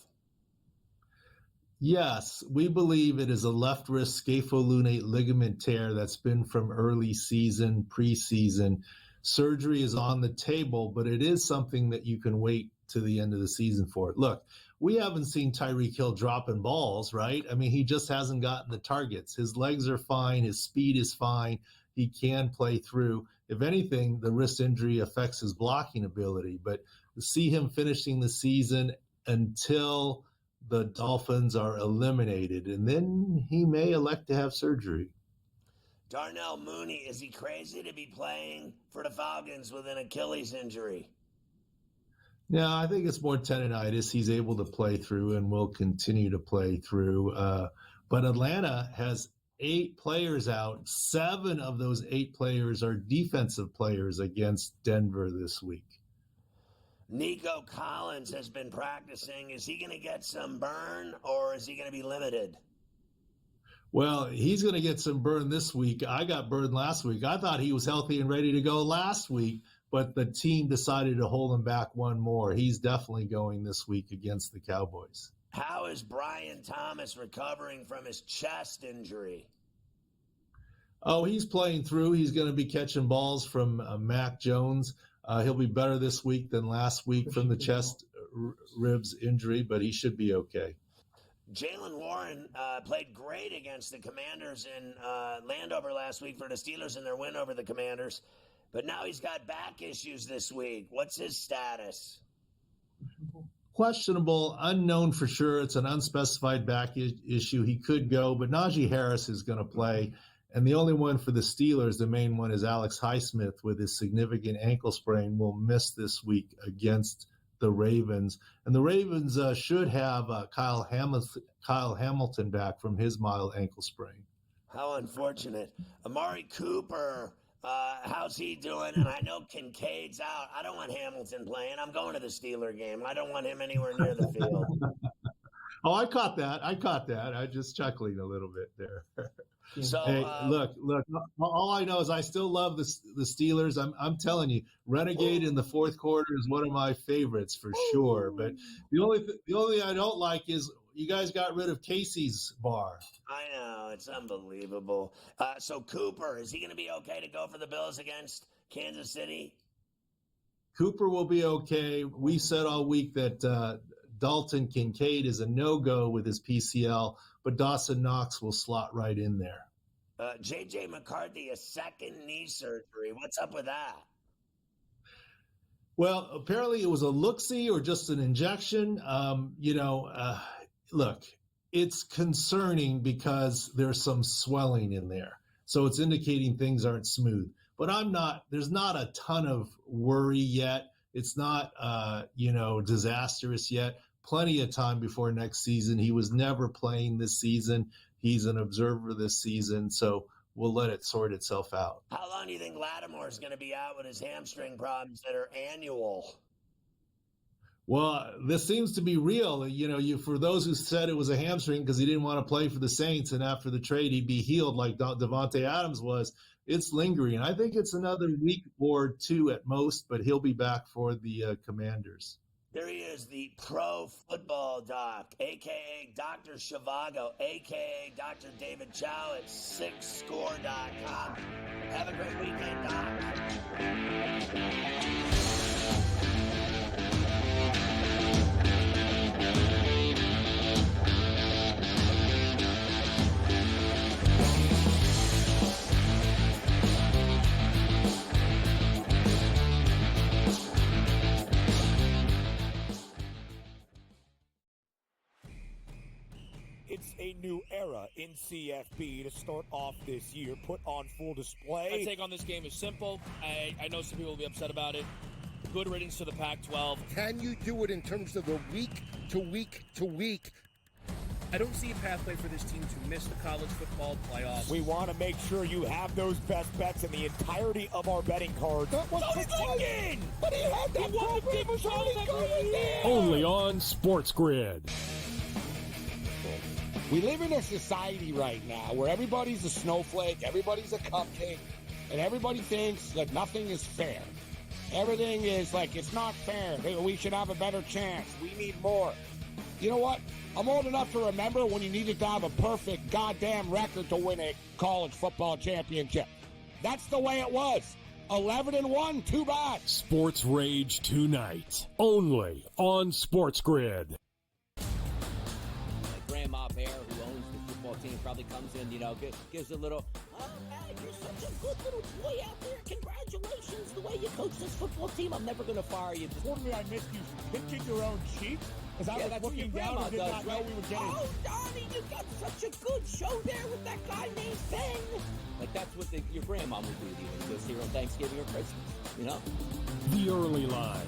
Yes, we believe it is a left wrist scapholunate ligament tear that's been from early season, preseason. Surgery is on the table, but it is something that you can wait to the end of the season for. Look, we haven't seen Tyreek Hill dropping balls, right? I mean, he just hasn't gotten the targets. His legs are fine. His speed is fine. He can play through. If anything, the wrist injury affects his blocking ability. But to see him finishing the season until the Dolphins are eliminated, and then he may elect to have surgery. Darnell Mooney, is he crazy to be playing for the Falcons with an Achilles injury? No, I think it's more tendonitis. He's able to play through and will continue to play through. But Atlanta has 8 players out. 7 of those 8 players are defensive players against Denver this week. Nico Collins has been practicing. Is he going to get some burn, or is he going to be limited? Well, he's going to get some burn this week. I got burned last week. I thought he was healthy and ready to go last week, but the team decided to hold him back one more. He's definitely going this week against the Cowboys. How is Brian Thomas recovering from his chest injury? Oh, he's playing through. He's going to be catching balls from Mac Jones. He'll be better this week than last week from the chest ribs injury, but he should be okay. Jaylen Warren played great against the Commanders in Landover last week for the Steelers in their win over the Commanders, but now he's got back issues this week. What's his status? Questionable, unknown for sure. It's an unspecified back issue. He could go, but Najee Harris is going to play. And the only one for the Steelers, the main one, is Alex Highsmith with his significant ankle sprain, will miss this week against the Ravens. And the Ravens should have Kyle Hamilton back from his mild ankle sprain. How unfortunate. Amari Cooper, how's he doing? And I know Kincaid's out. I don't want Hamilton playing. I'm going to the Steeler game. I don't want him anywhere near the field. Oh, I caught that. I just chuckling a little bit there. So hey, look. All I know is I still love the Steelers. I'm telling you, Renegade in the fourth quarter is one of my favorites for sure. But the only thing I don't like is you guys got rid of Casey's bar. I know, it's unbelievable. So Cooper, is he going to be okay to go for the Bills against Kansas City? Cooper will be okay. We said all week that Dalton Kincaid is a no-go with his PCL, but Dawson Knox will slot right in there. J.J. McCarthy, a second knee surgery. What's up with that? Well, apparently it was a look-see or just an injection. Look, it's concerning because there's some swelling in there. So it's indicating things aren't smooth. But there's not a ton of worry yet. It's not, disastrous yet. Plenty of time before next season. He was never playing this season. He's an observer this season, so we'll let it sort itself out. How long do you think Lattimore's going to be out with his hamstring problems that are annual? Well, this seems to be real. For those who said it was a hamstring because he didn't want to play for the Saints, and after the trade he'd be healed like Devontae Adams was, it's lingering. I think it's another week or 2 at most, but he'll be back for the Commanders. There he is, the pro football doc, a.k.a. Dr. Shivago, a.k.a. Dr. David Chow at 6score.com. Have a great weekend, Doc. It's a new era in CFB to start off this year, put on full display. My take on this game is simple. I know some people will be upset about it. Good riddance to the Pac-12. Can you do it in terms of the week to week to week I don't see a pathway for this team to miss the college football playoffs. We want to make sure you have those best bets in the entirety of our betting cards. That was thinking! But he had that program. It was only going there. Only on SportsGrid. We live in a society right now where everybody's a snowflake, everybody's a cupcake, and everybody thinks that nothing is fair. Everything is like, it's not fair. We should have a better chance. We need more. You know what? I'm old enough to remember when you needed to have a perfect goddamn record to win a college football championship. That's the way it was. 11-1, too bad. Sports Rage tonight, only on SportsGrid. Grandma Bear, who owns the football team, probably comes in, gives a little, oh, man, you're such a good little boy out there. Congratulations, the way you coach this football team. I'm never going to fire you. Told me I missed you pinching your own cheek? Because I was looking down and did not know we were getting... Oh, Donnie, you got such a good show there with that guy named Ben. Like, that's what your grandma would do to you when you go see her on Thanksgiving or Christmas, The Early Line,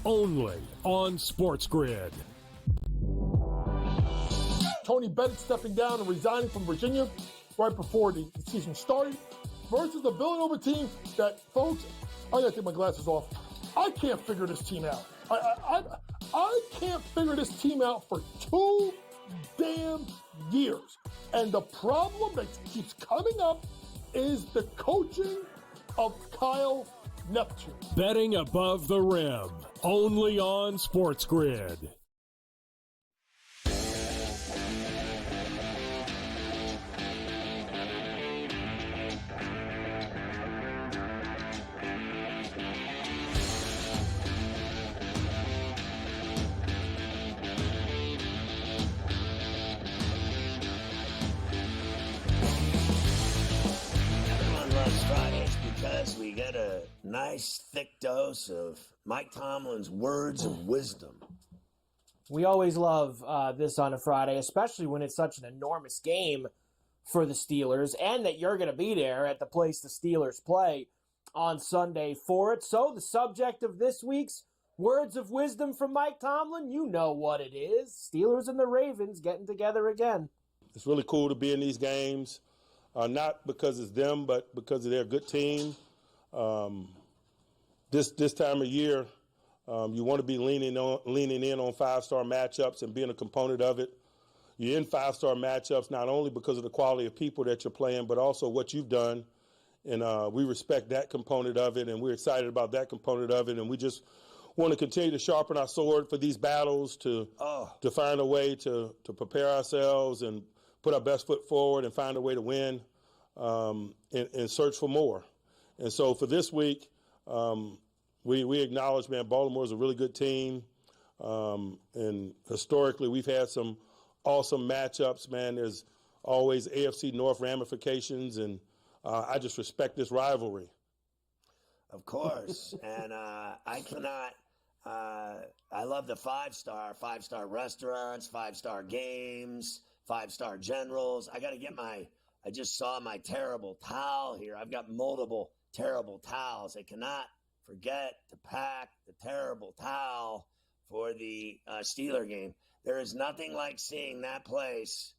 only on SportsGrid. Tony Bennett stepping down and resigning from Virginia right before the season started versus the Villanova team that, folks, I gotta take my glasses off. I can't figure this team out. I can't figure this team out for 2 damn years. And the problem that keeps coming up is the coaching of Kyle Neptune. Betting above the rim, only on SportsGrid. We get a nice thick dose of Mike Tomlin's words of wisdom. We always love this on a Friday, especially when it's such an enormous game for the Steelers and that you're going to be there at the place the Steelers play on Sunday for it. So the subject of this week's words of wisdom from Mike Tomlin, you know what it is. Steelers and the Ravens getting together again. It's really cool to be in these games, not because it's them, but because they're a good team. This time of year, you want to be leaning in on five-star matchups and being a component of it. You're in five-star matchups not only because of the quality of people that you're playing, but also what you've done. And we respect that component of it, and we're excited about that component of it. And we just want to continue to sharpen our sword for these battles to find a way to prepare ourselves and put our best foot forward and find a way to win and search for more. And so for this week, we acknowledge, man, Baltimore is a really good team. And historically, we've had some awesome matchups, man. There's always AFC North ramifications, and I just respect this rivalry. Of course. And I cannot I love the five-star restaurants, five-star games, five-star generals. I just saw my terrible towel here. I've got multiple terrible towels. I cannot forget to pack the terrible towel for the Steeler game. There is nothing like seeing that place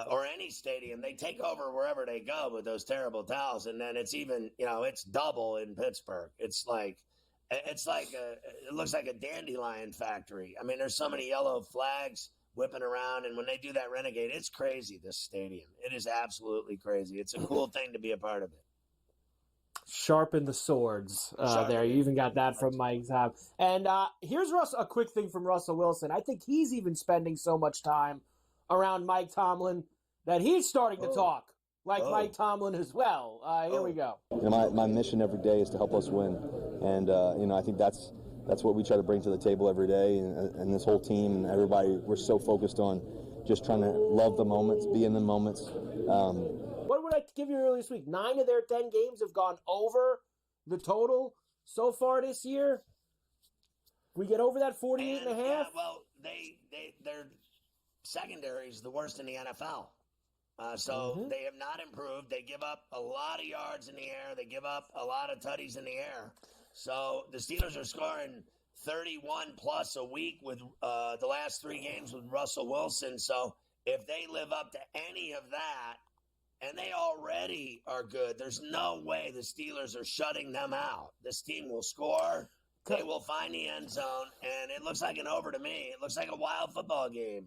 or any stadium. They take over wherever they go with those terrible towels. And then it's even, it's double in Pittsburgh. It looks like a dandelion factory. I mean, there's so many yellow flags whipping around. And when they do that Renegade, it's crazy, this stadium. It is absolutely crazy. It's a cool thing to be a part of it. Sharpen the swords there. You even got that from Mike Tom. And here's a quick thing from Russell Wilson. I think he's even spending so much time around Mike Tomlin that he's starting to talk like Mike Tomlin as well. Here we go. My mission every day is to help us win. And, I think that's what we try to bring to the table every day. And this whole team and everybody, we're so focused on just trying to love the moments, be in the moments. What would I give you earlier this week? 9 of their 10 games have gone over the total so far this year. We get over that 48 and a half? Yeah, well, their secondary is the worst in the NFL. They have not improved. They give up a lot of yards in the air. They give up a lot of tutties in the air. So the Steelers are scoring 31 plus a week with the last 3 games with Russell Wilson. So if they live up to any of that, and they already are good, there's no way the Steelers are shutting them out. This team will score. They will find the end zone, and it looks like an over to me. It looks like a wild football game.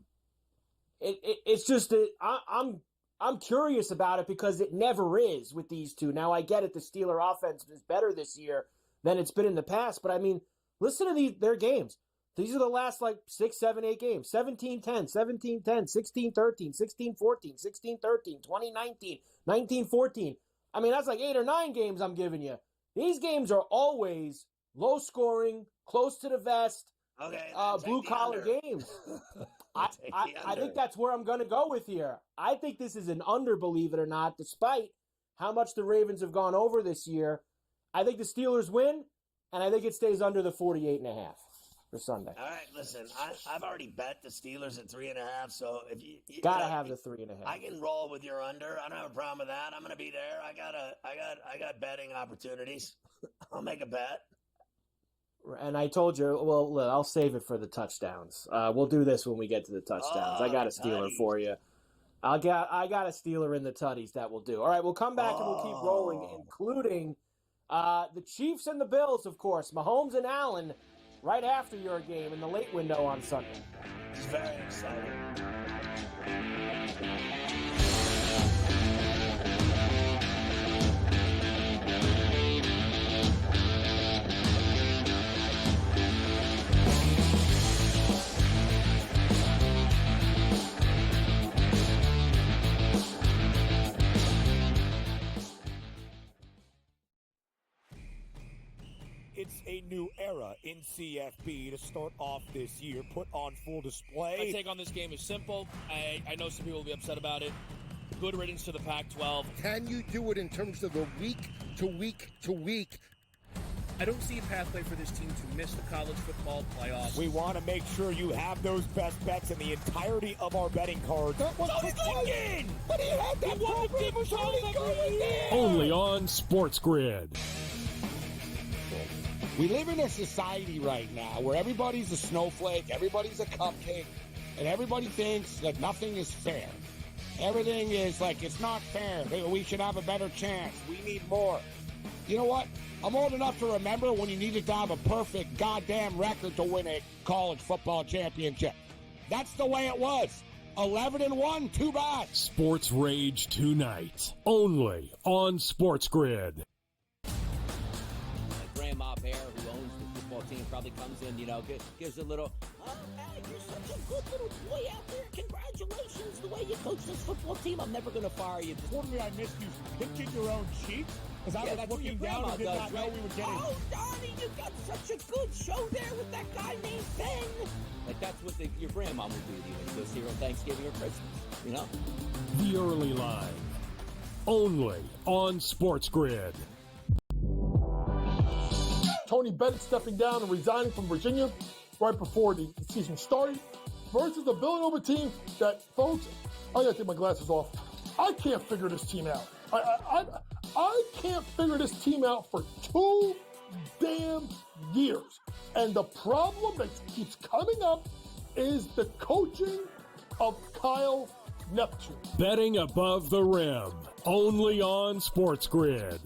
It's just that I'm curious about it because it never is with these two. Now, I get it. The Steeler offense is better this year than it's been in the past, but I mean, listen to their games. These are the last 6, 7, 8 games. 17-10, 17-10, 16-13, 16-14, 16-13, 20-19, 19-14. I mean, that's 8 or 9 games I'm giving you. These games are always low scoring, close to the vest, blue-collar games. I think that's where I'm going to go with here. I think this is an under, believe it or not, despite how much the Ravens have gone over this year. I think the Steelers win, and I think it stays under the 48.5. For Sunday. All right, listen, I've already bet the Steelers at 3.5. So if you gotta have the 3.5, I can roll with your under. I don't have a problem with that. I'm going to be there. I got betting opportunities. I'll make a bet. And I told you, well, I'll save it for the touchdowns. We'll do this when we get to the touchdowns. I got a Steeler for you. I got a Steeler in the tutties. That will do. All right, we'll come back and we'll keep rolling, including the Chiefs and the Bills, of course. Mahomes and Allen. Right after your game in the late window on Sunday. It's very exciting. It's a new era in CFB to start off this year, put on full display. My take on this game is simple. I know some people will be upset about it. Good riddance to the Pac-12. Can you do it in terms of the week to week to week? I don't see a pathway for this team to miss the college football playoffs. We want to make sure you have those best bets in the entirety of our betting cards. That was again! But he had that program was only going there! Only on SportsGrid. We live in a society right now where everybody's a snowflake, everybody's a cupcake, and everybody thinks that nothing is fair. Everything is it's not fair. We should have a better chance. We need more. You know what? I'm old enough to remember when you needed to have a perfect goddamn record to win a college football championship. That's the way it was. 11-1, too bad. Sports Rage tonight, only on SportsGrid. Grandma Bear, who owns the football team, probably comes in, gives a little, oh, hey, you're such a good little boy out there. Congratulations, the way you coach this football team. I'm never going to fire you. Quarterly, I missed you pinching your own cheek because I was looking down and did not know we were getting. Oh, Donnie, you got such a good show there with that guy named Ben. That's what your grandma would do to you when you go see her on Thanksgiving or Christmas, The Early Line, only on SportsGrid. Tony Bennett stepping down and resigning from Virginia right before the season started versus the Villanova team that, folks, I gotta take my glasses off. I can't figure this team out. I can't figure this team out for 2 damn years. And the problem that keeps coming up is the coaching of Kyle Neptune. Betting above the rim, only on SportsGrid.